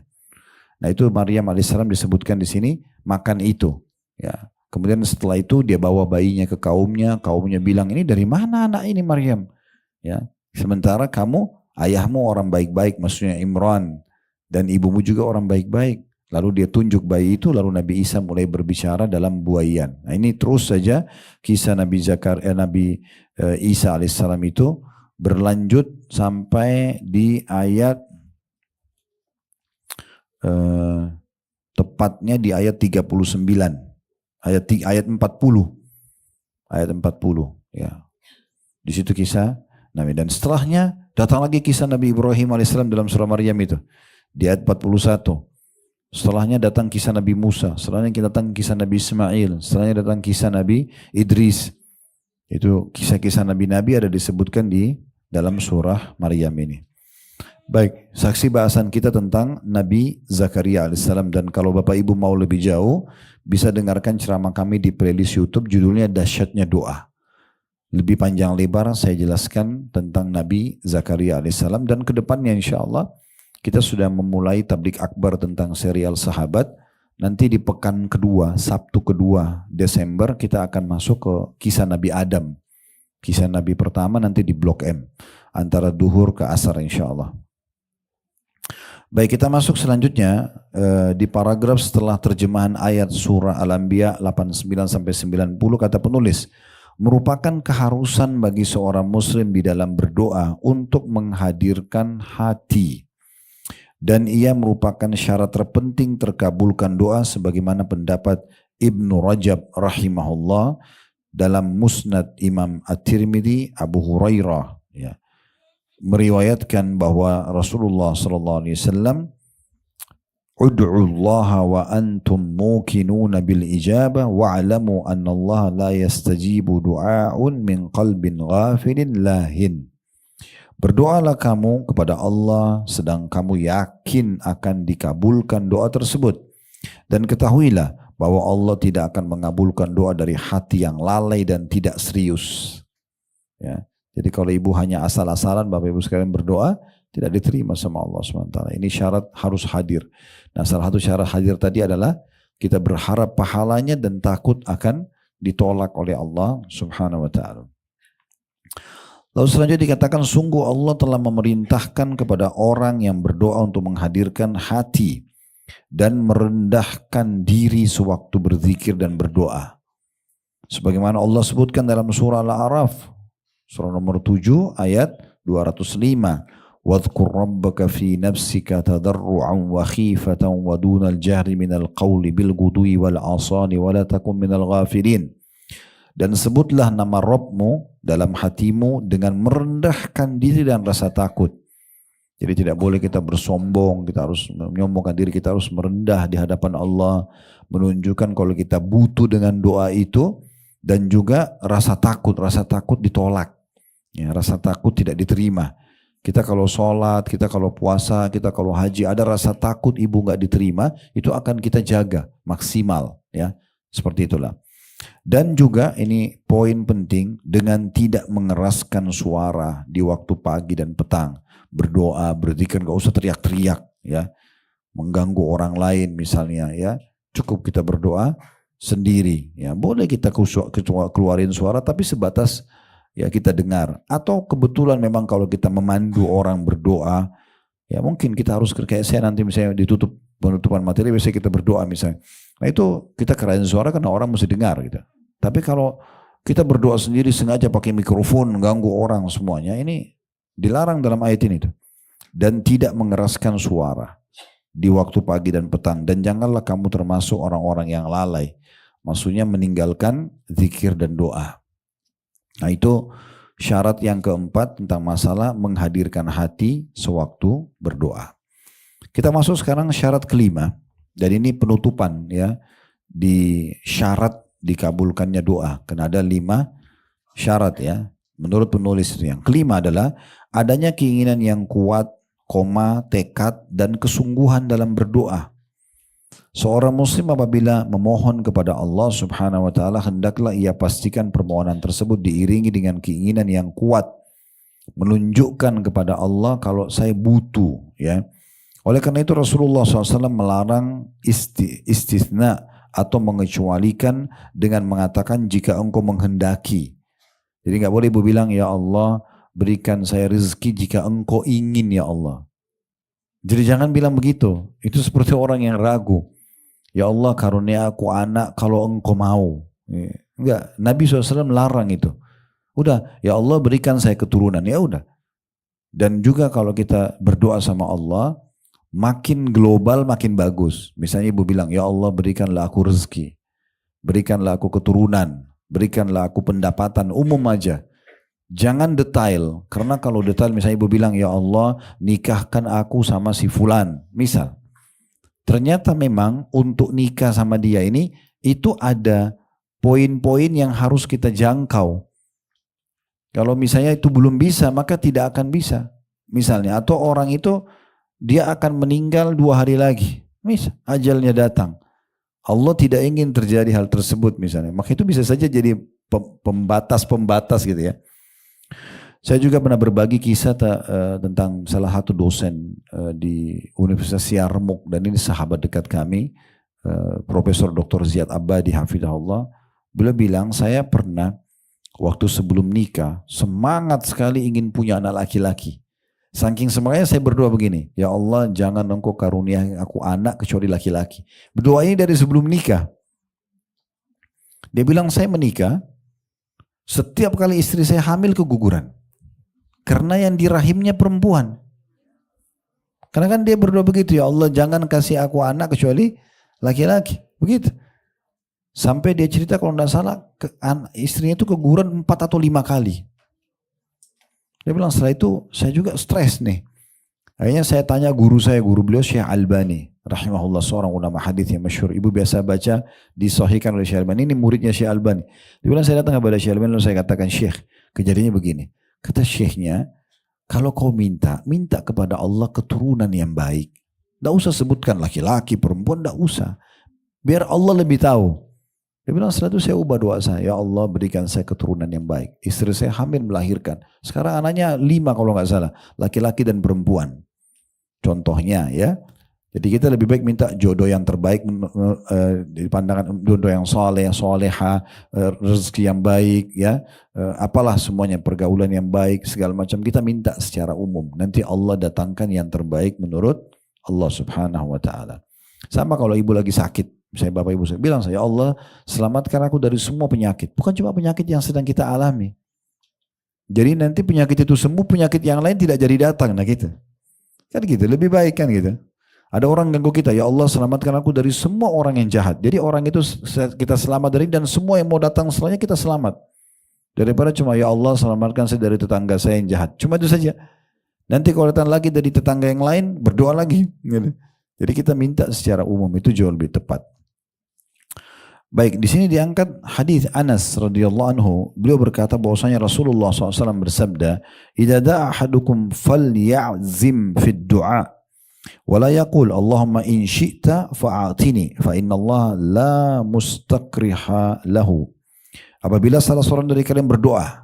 Nah itu Maryam alaihissalam disebutkan di sini makan itu. Ya. Kemudian setelah itu dia bawa bayinya ke kaumnya bilang ini dari mana anak ini Maryam? Ya. Sementara kamu ayahmu orang baik-baik, maksudnya Imran dan ibumu juga orang baik-baik. Lalu dia tunjuk bayi itu, lalu Nabi Isa mulai berbicara dalam buaian. Nah ini terus saja kisah Nabi Isa alaihissalam itu berlanjut sampai di ayat tepatnya di ayat 39, ayat 40 ya. Di situ kisah Nabi dan setelahnya datang lagi kisah Nabi Ibrahim alaihissalam dalam surah Maryam itu di ayat 41. Setelahnya datang kisah Nabi Musa, setelahnya datang kisah Nabi Ismail, setelahnya datang kisah Nabi Idris. Itu kisah-kisah Nabi-Nabi ada disebutkan di dalam surah Maryam ini. Baik, saksi bahasan kita tentang Nabi Zakaria alaihissalam. Dan kalau Bapak Ibu mau lebih jauh, bisa dengarkan ceramah kami di playlist YouTube, judulnya Dahsyatnya Doa. Lebih panjang lebar saya jelaskan tentang Nabi Zakaria alaihissalam. Dan kedepannya insya Allah kita sudah memulai tablik akbar tentang serial sahabat. Nanti di pekan kedua, Sabtu kedua Desember kita akan masuk ke kisah Nabi Adam. Kisah Nabi pertama nanti di Blok M. Antara duhur ke asar insya Allah. Baik, kita masuk selanjutnya di paragraf setelah terjemahan ayat surah Al-Anbiya 89-90 kata penulis. Merupakan keharusan bagi seorang muslim di dalam berdoa untuk menghadirkan hati. Dan ia merupakan syarat terpenting terkabulkan doa sebagaimana pendapat Ibnu Rajab rahimahullah dalam Musnad Imam At-Tirmidzi Abu Hurairah ya, meriwayatkan bahwa Rasulullah SAW ud'u Allah wa antum muqinuna bil ijabah wa'lamu anna Allah la yastajibu du'a'un min qalbin ghafilin lahin. Berdoalah kamu kepada Allah sedang kamu yakin akan dikabulkan doa tersebut. Dan ketahuilah bahwa Allah tidak akan mengabulkan doa dari hati yang lalai dan tidak serius. Ya. Jadi kalau ibu hanya asal-asalan, Bapak Ibu sekalian berdoa, tidak diterima sama Allah SWT. Ini syarat harus hadir. Nah salah satu syarat hadir tadi adalah kita berharap pahalanya dan takut akan ditolak oleh Allah Subhanahu Wa Taala. Lalu selanjutnya dikatakan sungguh Allah telah memerintahkan kepada orang yang berdoa untuk menghadirkan hati dan merendahkan diri sewaktu berzikir dan berdoa. Sebagaimana Allah sebutkan dalam surah Al-A'raf, surah nomor 7 ayat 205. وَاذْكُرْ رَبَّكَ فِي نَفْسِكَ تَضَرُّعًا وَخِيفَةً وَدُونَ الْجَهْرِ مِنَ الْقَوْلِ بِالْغُدُوِّ وَالْآصَالِ وَلَا تَكُنْ مِنَ الْغَافِلِينَ. Dan sebutlah nama Rabbmu dalam hatimu dengan merendahkan diri dan rasa takut. Jadi tidak boleh kita bersombong, kita harus menyombongkan diri, kita harus merendah di hadapan Allah, menunjukkan kalau kita butuh dengan doa itu, dan juga rasa takut ditolak, ya, rasa takut tidak diterima. Kita kalau sholat, kita kalau puasa, kita kalau haji, ada rasa takut ibu nggak diterima, itu akan kita jaga maksimal, ya, seperti itulah. Dan juga ini poin penting, dengan tidak mengeraskan suara di waktu pagi dan petang. Berdoa, berzikir, gak usah teriak-teriak ya. Mengganggu orang lain misalnya ya. Cukup kita berdoa sendiri ya. Boleh kita keluarin suara tapi sebatas ya kita dengar. Atau kebetulan memang kalau kita memandu orang berdoa, ya mungkin kita harus kayak saya nanti misalnya ditutup penutupan materi, biasanya kita berdoa misalnya. Nah itu kita kerasin suara karena orang mesti dengar gitu. Tapi kalau kita berdoa sendiri sengaja pakai mikrofon ganggu orang semuanya, ini dilarang dalam ayat ini tuh. Dan tidak mengeraskan suara di waktu pagi dan petang. Dan janganlah kamu termasuk orang-orang yang lalai. Maksudnya meninggalkan zikir dan doa. Nah itu syarat yang keempat tentang masalah menghadirkan hati sewaktu berdoa. Kita masuk sekarang syarat kelima. Dan ini penutupan ya di syarat dikabulkannya doa. Karena ada 5 syarat ya. Menurut penulis itu yang kelima adalah adanya keinginan yang kuat, tekad dan kesungguhan dalam berdoa. Seorang muslim apabila memohon kepada Allah subhanahu wa ta'ala, hendaklah ia pastikan permohonan tersebut diiringi dengan keinginan yang kuat. Menunjukkan kepada Allah kalau saya butuh ya. Oleh karena itu Rasulullah SAW melarang istisna atau mengecualikan dengan mengatakan jika engkau menghendaki. Jadi nggak boleh ibu bilang ya Allah berikan saya rezeki jika engkau ingin ya Allah. Jadi jangan bilang begitu. Itu seperti orang yang ragu. Ya Allah karunia aku anak kalau engkau mau. Enggak, Nabi SAW melarang itu. Udah, ya Allah berikan saya keturunan. Ya udah. Dan juga kalau kita berdoa sama Allah, makin global makin bagus. Misalnya ibu bilang, ya Allah berikanlah aku rezeki. Berikanlah aku keturunan. Berikanlah aku pendapatan umum aja. Jangan detail. Karena kalau detail misalnya ibu bilang, ya Allah nikahkan aku sama si fulan. Misal. Ternyata memang untuk nikah sama dia ini, itu ada poin-poin yang harus kita jangkau. Kalau misalnya itu belum bisa, maka tidak akan bisa. Misalnya, atau orang itu dia akan meninggal 2 hari lagi. Misal, ajalnya datang. Allah tidak ingin terjadi hal tersebut misalnya. Maka itu bisa saja jadi pembatas-pembatas gitu ya. Saya juga pernah berbagi kisah tentang salah satu dosen di Universitas Yarmouk, dan ini sahabat dekat kami, Profesor Dr. Ziyad Abadi hafizahullah. Beliau bilang, saya pernah waktu sebelum nikah semangat sekali ingin punya anak laki-laki. Saking semangatnya saya berdoa begini, ya Allah jangan engkau karunia aku anak kecuali laki-laki. Berdoa ini dari sebelum nikah. Dia bilang saya menikah, setiap kali istri saya hamil keguguran. Karena yang di rahimnya perempuan. Karena kan dia berdoa begitu, ya Allah jangan kasih aku anak kecuali laki-laki. Begitu. Sampai dia cerita kalau tidak salah istrinya itu keguguran 4 atau 5 kali. Dia bilang setelah itu saya juga stres nih. Akhirnya saya tanya guru saya, guru beliau Syekh Albani rahimahullah, seorang ulama hadis yang masyhur. Ibu biasa baca disahihkan oleh Syekh Albani. Ini muridnya Syekh Albani. Dia bilang saya datang kepada Syekh Albani lalu saya katakan, Syekh kejadiannya begini. Kata Syekhnya, kalau kau minta kepada Allah keturunan yang baik. Tidak usah sebutkan laki-laki, perempuan, tidak usah. Biar Allah lebih tahu. Dia bilang setelah itu saya ubah doa saya. Ya Allah berikan saya keturunan yang baik. Istri saya hamil melahirkan. Sekarang anaknya 5 kalau nggak salah. Laki-laki dan perempuan. Contohnya ya. Jadi kita lebih baik minta jodoh yang terbaik di pandangan jodoh yang soleh, soleha, rezeki yang baik ya, apalah semuanya, pergaulan yang baik segala macam kita minta secara umum. Nanti Allah datangkan yang terbaik menurut Allah Subhanahu Wa Taala. Sama kalau ibu lagi sakit, misalnya bapak ibu saya bilang saya, Allah selamatkan aku dari semua penyakit. Bukan cuma penyakit yang sedang kita alami. Jadi nanti penyakit itu sembuh, penyakit yang lain tidak jadi datang, nah gitu. Kan gitu, lebih baik kan gitu. Ada orang ganggu kita, ya Allah selamatkan aku dari semua orang yang jahat. Jadi orang itu kita selamat dari, dan semua yang mau datang setelahnya kita selamat. Daripada cuma ya Allah selamatkan saya dari tetangga saya yang jahat. Cuma itu saja. Nanti kalau datang lagi dari tetangga yang lain, berdoa lagi. Jadi kita minta secara umum, itu jauh lebih tepat. Baik, di sini diangkat hadis Anas radhiyallahu anhu. Beliau berkata bahwasanya Rasulullah SAW bersabda, "Idza da'a ahadukum falyazim fid du'a." Wala yaqul Allahumma in syi'ta fa'atini fa inna Allah la mustaqriha lahu. Apabila salah seorang dari kalian berdoa,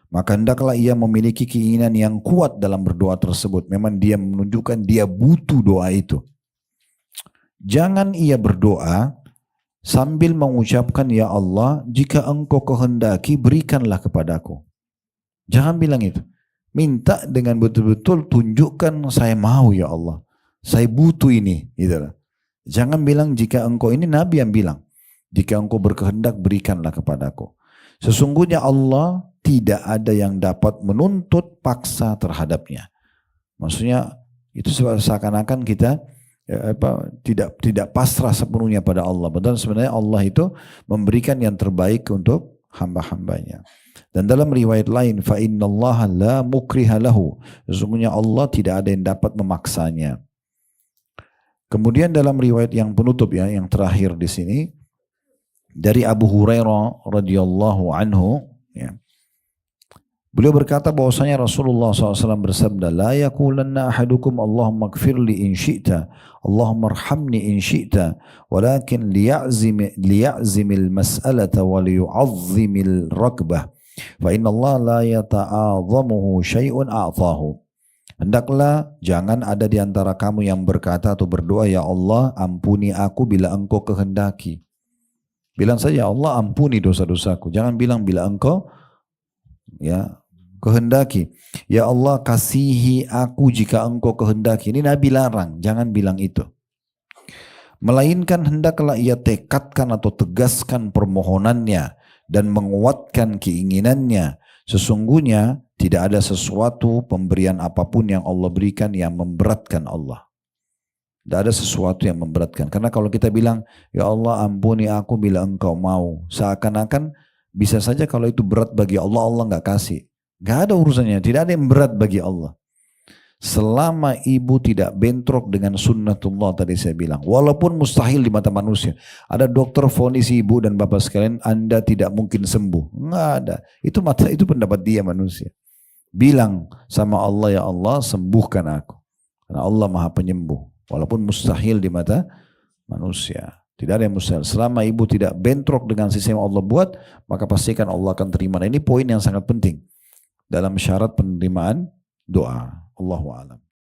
maka hendaklah ia memiliki keinginan yang kuat dalam berdoa tersebut. Memang dia menunjukkan dia butuh doa itu. Jangan ia berdoa sambil mengucapkan, ya Allah, jika engkau kehendaki berikanlah kepadaku. Jangan bilang itu. Minta dengan betul-betul tunjukkan saya mau ya Allah. Saya butuh ini. Gitu. Jangan bilang jika engkau, ini Nabi yang bilang. Jika engkau berkehendak berikanlah kepadaku. Sesungguhnya Allah tidak ada yang dapat menuntut paksa terhadapnya. Maksudnya itu seakan-akan kita tidak pasrah sepenuhnya pada Allah. Padahal sebenarnya Allah itu memberikan yang terbaik untuk hamba-hambanya. Dan dalam riwayat lain, fa innallaha la mukriha lahu. Sesungguhnya Allah tidak ada yang dapat memaksanya. Kemudian dalam riwayat yang penutup ya, yang terakhir di sini dari Abu Hurairah radhiyallahu anhu, ya. Beliau berkata bahwasanya Rasulullah SAW bersabda, la yaqulanna ahadukum Allahumma gfirli in syi'ta, Allahumma arhamni in syi'ta, walakin liya'zimil mas'alata wa liyu'azzimil rakbah, fa inna Allah la yata'adhamuhu syai'un a'tahu. Hendaklah jangan ada di antara kamu yang berkata atau berdoa, ya Allah ampuni aku bila engkau kehendaki. Bilang saja, Allah ampuni dosa-dosaku. Jangan bilang bila engkau ya kehendaki. Ya Allah kasihi aku jika engkau kehendaki. Ini Nabi larang, jangan bilang itu. Melainkan hendaklah ia tekadkan atau tegaskan permohonannya dan menguatkan keinginannya. Sesungguhnya tidak ada sesuatu pemberian apapun yang Allah berikan yang memberatkan Allah. Tidak ada sesuatu yang memberatkan. Karena kalau kita bilang, ya Allah ampuni aku bila engkau mau. Seakan-akan bisa saja kalau itu berat bagi Allah, Allah nggak kasih. Nggak ada urusannya, tidak ada yang berat bagi Allah. Selama ibu tidak bentrok dengan sunnatullah tadi saya bilang. Walaupun mustahil di mata manusia. Ada dokter vonis ibu dan bapak sekalian, Anda tidak mungkin sembuh. Nggak ada. Itu pendapat dia manusia. Bilang sama Allah, ya Allah sembuhkan aku. Karena Allah maha penyembuh. Walaupun mustahil di mata manusia. Tidak ada yang mustahil. Selama ibu tidak bentrok dengan sistem yang Allah buat, maka pastikan Allah akan terima. Nah, ini poin yang sangat penting dalam syarat penerimaan doa. Allahu a'lam.